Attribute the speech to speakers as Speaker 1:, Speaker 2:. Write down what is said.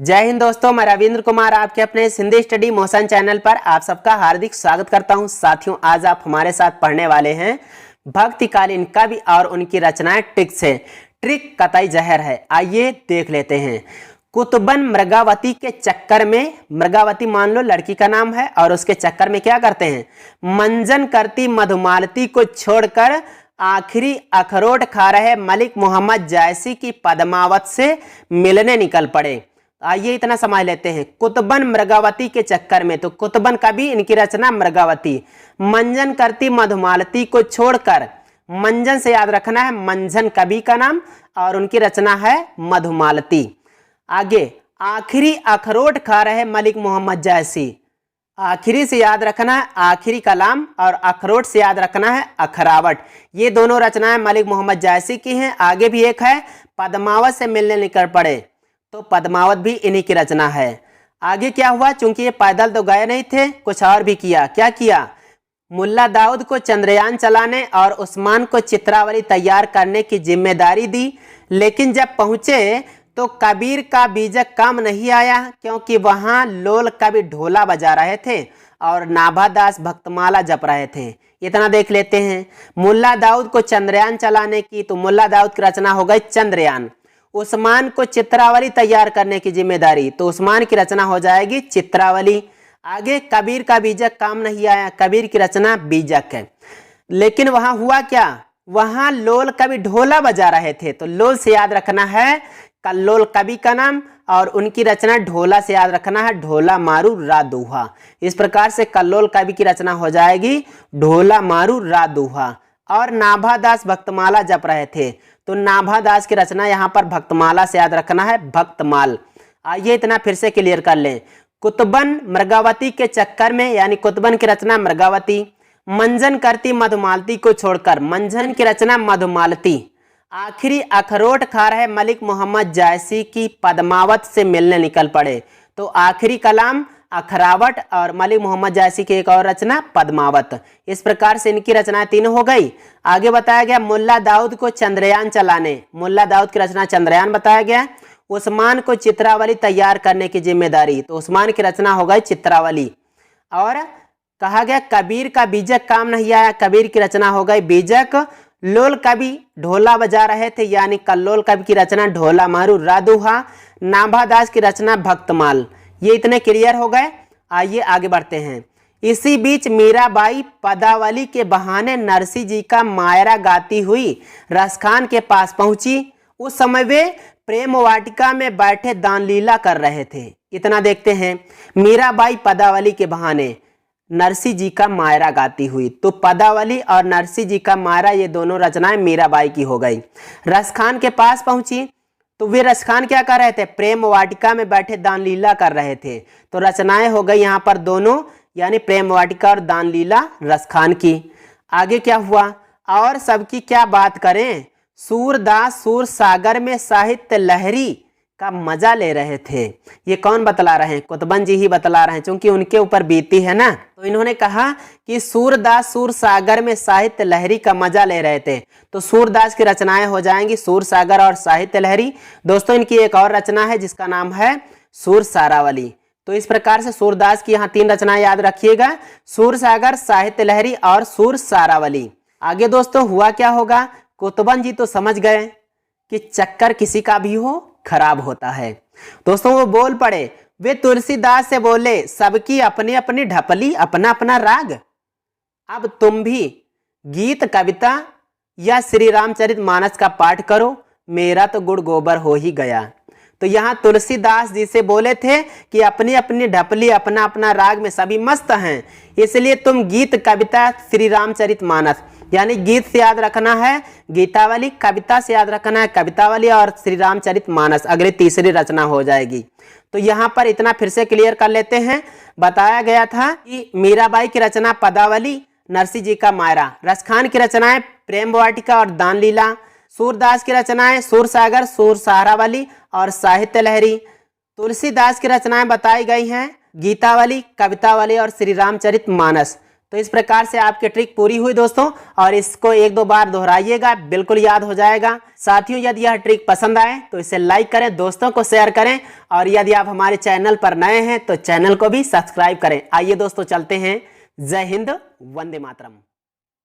Speaker 1: जय हिंद दोस्तों, मैं रविंद्र कुमार आपके अपने हिंदी स्टडी मोशन चैनल पर आप सबका हार्दिक स्वागत करता हूं। साथियों, आज आप हमारे साथ पढ़ने वाले हैं भक्तिकालीन कवि और उनकी रचनाएं ट्रिक से। ट्रिक कतई जहर है, आइए देख लेते हैं। कुतुबन मृगावती के चक्कर में, मृगावती मान लो लड़की का नाम है, और उसके चक्कर में क्या करते हैं, मंजन करती मधुमालती को छोड़कर आखिरी अखरोट खा रहे मलिक मोहम्मद जायसी की पद्मावत से मिलने निकल पड़े। आइए इतना समझ लेते हैं। कुतुबन मृगावती के चक्कर में, तो कुतुबन कवि, इनकी रचना मृगावती। मंजन करती मधुमालती को छोड़कर, मंजन से याद रखना है, मंजन कवि का नाम, और उनकी रचना है मधुमालती। आगे, आखिरी अखरोट खा रहे मलिक मोहम्मद जायसी। आखिरी से याद रखना है आखिरी कलाम, और अखरोट से याद रखना है अखरावट। ये दोनों रचनाएं मलिक मोहम्मद जायसी की हैं। आगे भी एक है, पद्मावत से मिलने निकल पड़े, तो पद्मावत भी इन्हीं की रचना है। आगे क्या हुआ, चूंकि ये पैदल तो गए नहीं थे, कुछ और भी किया। क्या किया, मुल्ला दाऊद को चंद्रयान चलाने और उस्मान को चित्रावली तैयार करने की जिम्मेदारी दी। लेकिन जब पहुंचे तो कबीर का बीजक काम नहीं आया, क्योंकि वहां लोल कवि ढोला बजा रहे थे और नाभादास भक्तमाला जप रहे थे। इतना देख लेते हैं। मुल्ला दाऊद को चंद्रयान चलाने की, तो मुल्ला दाऊद की रचना हो गई चंद्रयान। उस्मान को चित्रावली तैयार करने की जिम्मेदारी, तो उस्मान की रचना हो जाएगी चित्रावली। आगे, कबीर का बीजक काम नहीं आया, कबीर की रचना बीजक है। लेकिन वहां हुआ क्या, वहां लोल कवि ढोला बजा रहे थे, तो लोल से याद रखना है कल्लोल कवि का नाम, और उनकी रचना ढोला से याद रखना है ढोला मारू रा दूहा। इस प्रकार से कल्लोल कवि की रचना हो जाएगी ढोला मारू रा दूहा। और नाभादास भक्तमाला जप रहे थे, तो नाभादास की रचना यहाँ पर भक्तमाला से याद रखना है भक्तमाल। आइए इतना फिर से क्लियर कर लें। कुतुबन मृगावती के चक्कर में, यानी कुतुबन की रचना मृगावती। मंजन करती मधुमालती को छोड़कर, मंजन की रचना मधुमालती। आखिरी अखरोट खा रहे मलिक मोहम्मद जायसी की पद्मावत से मिलने निकल पड़े, तो आखिरी कलाम अखरावट, और मलिक मोहम्मद जायसी की एक और रचना पद्मावत। इस प्रकार से इनकी रचनाएं तीन हो गई। आगे बताया गया मुल्ला दाऊद को चंद्रयान चलाने, मुल्ला दाऊद की रचना चंद्रयान बताया गया। उस्मान को चित्रावली तैयार करने की जिम्मेदारी, तो उस्मान की रचना हो गई चित्रावली। और कहा गया कबीर का बीजक काम नहीं आया, कबीर की रचना हो गई बीजक। लोल कवि ढोला बजा रहे थे, यानी कल्लोल कवि की रचना ढोला मारू रादुहा। नाभादास की रचना भक्तमाल। ये इतने क्लियर हो गए। आइए आगे बढ़ते हैं। इसी बीच मीराबाई पदावली के बहाने नरसी जी का मायरा गाती हुई रसखान के पास पहुंची। उस समय वे प्रेम वाटिका में बैठे दानलीला कर रहे थे। इतना देखते हैं। मीराबाई पदावली के बहाने नरसी जी का मायरा गाती हुई, तो पदावली और नरसी जी का मायरा, ये दोनों रचनाएं मीराबाई की हो गई। रसखान के पास पहुंची, तो वे रसखान क्या कर रहे थे, प्रेम वाटिका में बैठे दानलीला कर रहे थे। तो रचनाएं हो गई यहाँ पर दोनों, यानी प्रेम वाटिका और दानलीला रसखान की। आगे क्या हुआ, और सबकी क्या बात करें, सूरदास सूर सागर में साहित्य लहरी का मजा ले रहे थे। ये कौन बतला रहे हैं, कुतुबन जी ही बतला रहे हैं, क्योंकि उनके ऊपर बीती है ना। तो इन्होंने कहा कि सूरदास सूर सागर में साहित्य लहरी का मजा ले रहे थे, तो सूरदास की रचनाएं हो जाएंगी सूर सागर और साहित्य लहरी। दोस्तों, इनकी एक और रचना है जिसका नाम है सूर सारावली। तो इस प्रकार से सूरदास की यहाँ तीन रचनाएं याद रखिएगा, सूर सागर, साहित्य लहरी और सूर सारावली। आगे दोस्तों हुआ क्या होगा, कुतुबन जी तो समझ गए कि चक्कर किसी का भी हो खराब होता है। दोस्तों वो बोल पड़े, वे तुलसीदास से बोले, सबकी अपनी अपनी ढपली, अपना अपना राग। अब तुम भी गीत कविता या श्री रामचरित मानस का पाठ करो, मेरा तो गुड़ गोबर हो ही गया। तो यहाँ तुलसीदास जी से बोले थे कि अपनी अपनी ढपली, अपना अपना राग में सभी मस्त हैं, इसलिए तुम गीत कविता श्री रामचरित मानस, यानी गीत से याद रखना है गीतावली, कविता से याद रखना है कवितावली, और श्री रामचरित मानस अगली तीसरी रचना हो जाएगी। तो यहाँ पर इतना फिर से क्लियर कर लेते हैं। बताया गया था कि मीराबाई की रचना पदावली, नरसी जी का मायरा। रसखान की रचनाएं प्रेम वाटिका और दानलीला। सूरदास की रचनाएं सूर सागर, सूर सहारावली और साहित्य लहरी। तुलसीदास की रचनाएं बताई गई हैं गीतावली, कवितावली और श्री रामचरित मानस। तो इस प्रकार से आपकी ट्रिक पूरी हुई दोस्तों, और इसको एक दो बार दोहराइएगा, बिल्कुल याद हो जाएगा। साथियों, यदि यह ट्रिक पसंद आए तो इसे लाइक करें, दोस्तों को शेयर करें, और यदि आप हमारे चैनल पर नए हैं तो चैनल को भी सब्सक्राइब करें। आइए दोस्तों चलते हैं। जय हिंद, वंदे मातरम।